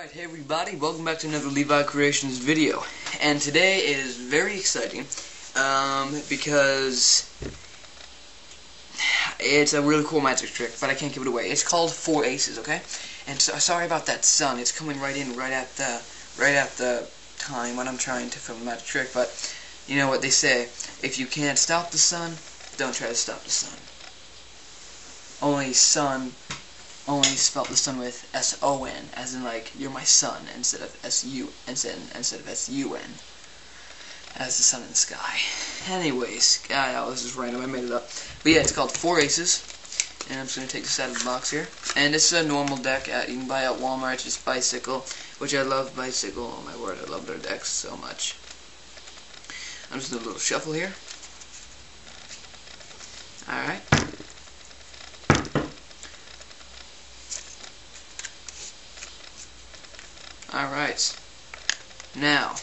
Alright, hey everybody, welcome back to another Levi Creations video. And today is very exciting, because it's a really cool magic trick, but I can't give it away. It's called 4 Aces, okay? And so, sorry about that sun, it's coming right at the time when I'm trying to film a magic trick, but you know what they say, if you can't stop the sun, don't try to stop the sun. Only spelt the sun with S-O-N, as in like you're my son, instead of S-U, instead of S-U-N, as the sun in the sky. Anyways, this is random, I made it up. But yeah, it's called 4 Aces, and I'm just gonna take this out of the box here. And this is a normal deck you can buy at Walmart. It's just Bicycle, which I love Bicycle. Oh my word, I love their decks so much. I'm just doing a little shuffle here. All right. Alright, now,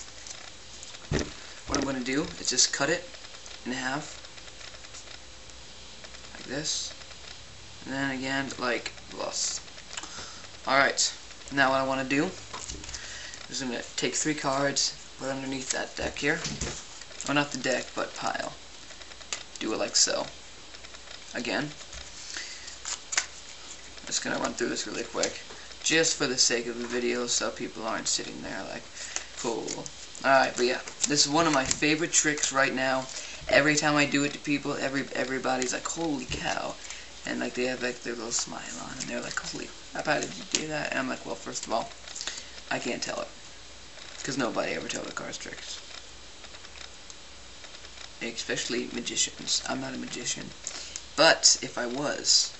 what I'm going to do is just cut it in half, like this, and then again, like this. Alright, now what I want to do is I'm going to take 3 cards, put underneath that deck here, or not the deck, but pile. Do it like so. Again, I'm just going to run through this really quick, just for the sake of the video, so people aren't sitting there like, cool. Alright, but yeah, this is one of my favorite tricks right now. Every time I do it to people, everybody's like, holy cow. And like they have like their little smile on, and they're like, holy crap, how did you do that? And I'm like, well, first of all, I can't tell it. Because nobody ever tells the cards tricks. Especially magicians. I'm not a magician. But if I was,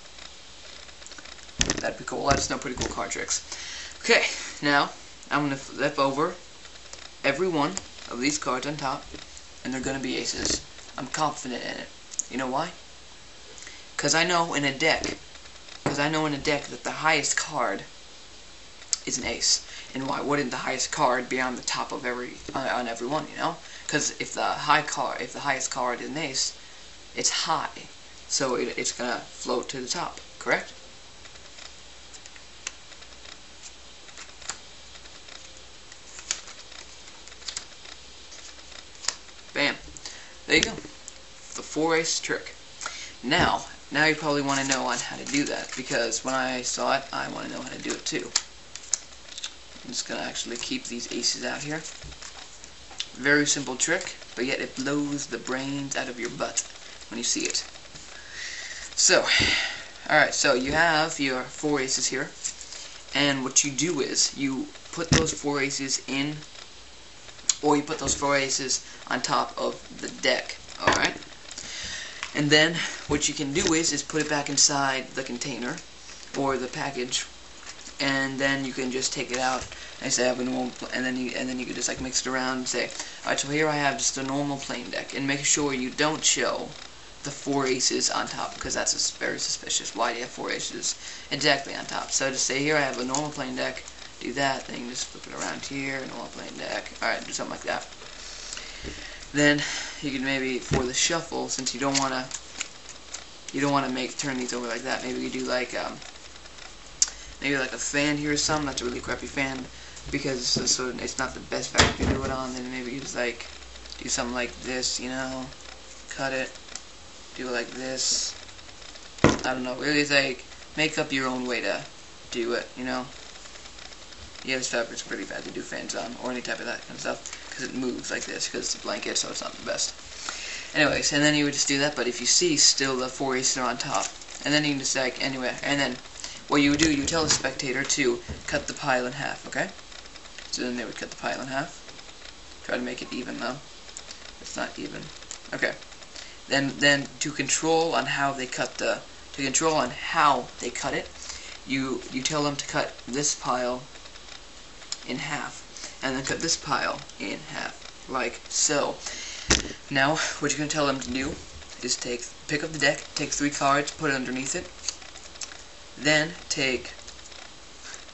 that'd be cool. That's no pretty cool card tricks. Okay, now I'm going to flip over every one of these cards on top, and they're going to be aces. I'm confident in it. You know why? Because I know in a deck that the highest card is an ace. And why wouldn't the highest card be on the top of every one? You know? Because if the highest card is an ace, it's high, so it's going to float to the top. Correct? Bam. There you go. The 4 Ace trick. Now you probably want to know on how to do that, because when I saw it, I want to know how to do it too. I'm just going to actually keep these aces out here. Very simple trick, but yet it blows the brains out of your butt when you see it. So, alright, so you have your 4 aces here, and what you do is you put those 4 aces in, or you put those 4 aces on top of the deck, alright? And then what you can do is put it back inside the container or the package, and then you can just take it out and say I have a normal, and then you can just like mix it around and say, alright, so here I have just a normal plain deck, and make sure you don't show the 4 aces on top, because that's very suspicious. Why do you have 4 aces exactly on top? So just say here I have a normal plain deck. Do that, then you can just flip it around here, normal plain deck. Alright, do something like that. Then you can maybe, for the shuffle, since you don't want to turn these over like that, maybe you do like maybe like a fan here or something. That's a really crappy fan, because it's not the best fabric to do it on. Then maybe you just like do something like this, you know, cut it, do it like this. I don't know, really like make up your own way to do it, you know. Yeah, this fabric's pretty bad to do fans on, or any type of that kind of stuff, because it moves like this, because it's a blanket, so it's not the best. Anyways, and then you would just do that, but if you see still the 4 aces are on top, and then you can just like, anyway, and then what you would do, you would tell the spectator to cut the pile in half, okay? So then they would cut the pile in half. Try to make it even, though. It's not even. Okay. Then to control on how they cut it, you tell them to cut this pile in half, and then cut this pile in half, like so. Now, what you're going to tell them to do is pick up the deck, take 3 cards, put it underneath it, then take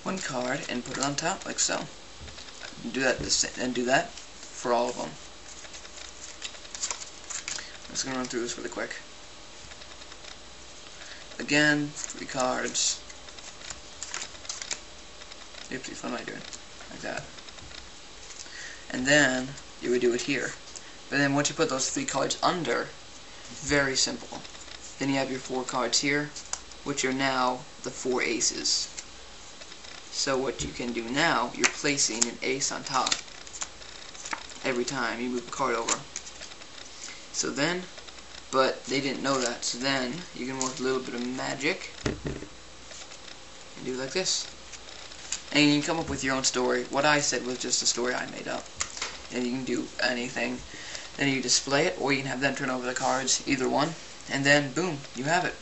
1 card and put it on top, like so. Do that for all of them. I'm just going to run through this really quick. Again, 3 cards. Oopsies, what am I doing? Like that. And then you would do it here. But then once you put those 3 cards under, very simple. Then you have your 4 cards here, which are now the 4 aces. So what you can do now, you're placing an ace on top every time you move a card over. So then, but they didn't know that, so then you can work a little bit of magic and do like this. And you can come up with your own story. What I said was just a story I made up. And you can do anything. Then you display it, or you can have them turn over the cards, either one. And then, boom, you have it.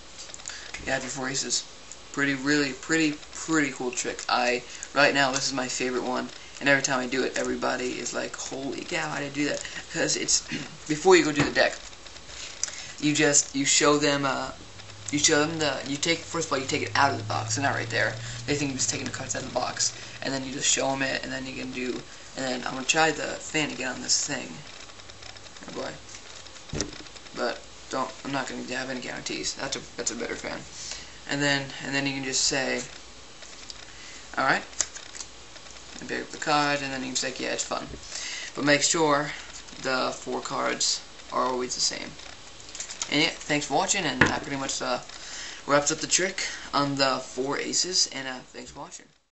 You have your 4 aces. Really pretty cool trick. Right now, this is my favorite one. And every time I do it, everybody is like, holy cow, how did I do that? Because it's, before you go do the deck, you show them, first of all, you take it out of the box, and not right there. They think you're just taking the cards out of the box. And then you just show them it, and then you can do, and then I'm going to try the fan again on this thing. Oh boy. But, I'm not going to have any guarantees. That's a better fan. And then you can just say, alright, and pick up the card, and then you can say, yeah, it's fun. But make sure the 4 cards are always the same. And yeah, thanks for watching, and that pretty much wraps up the trick on the 4 aces, and thanks for watching.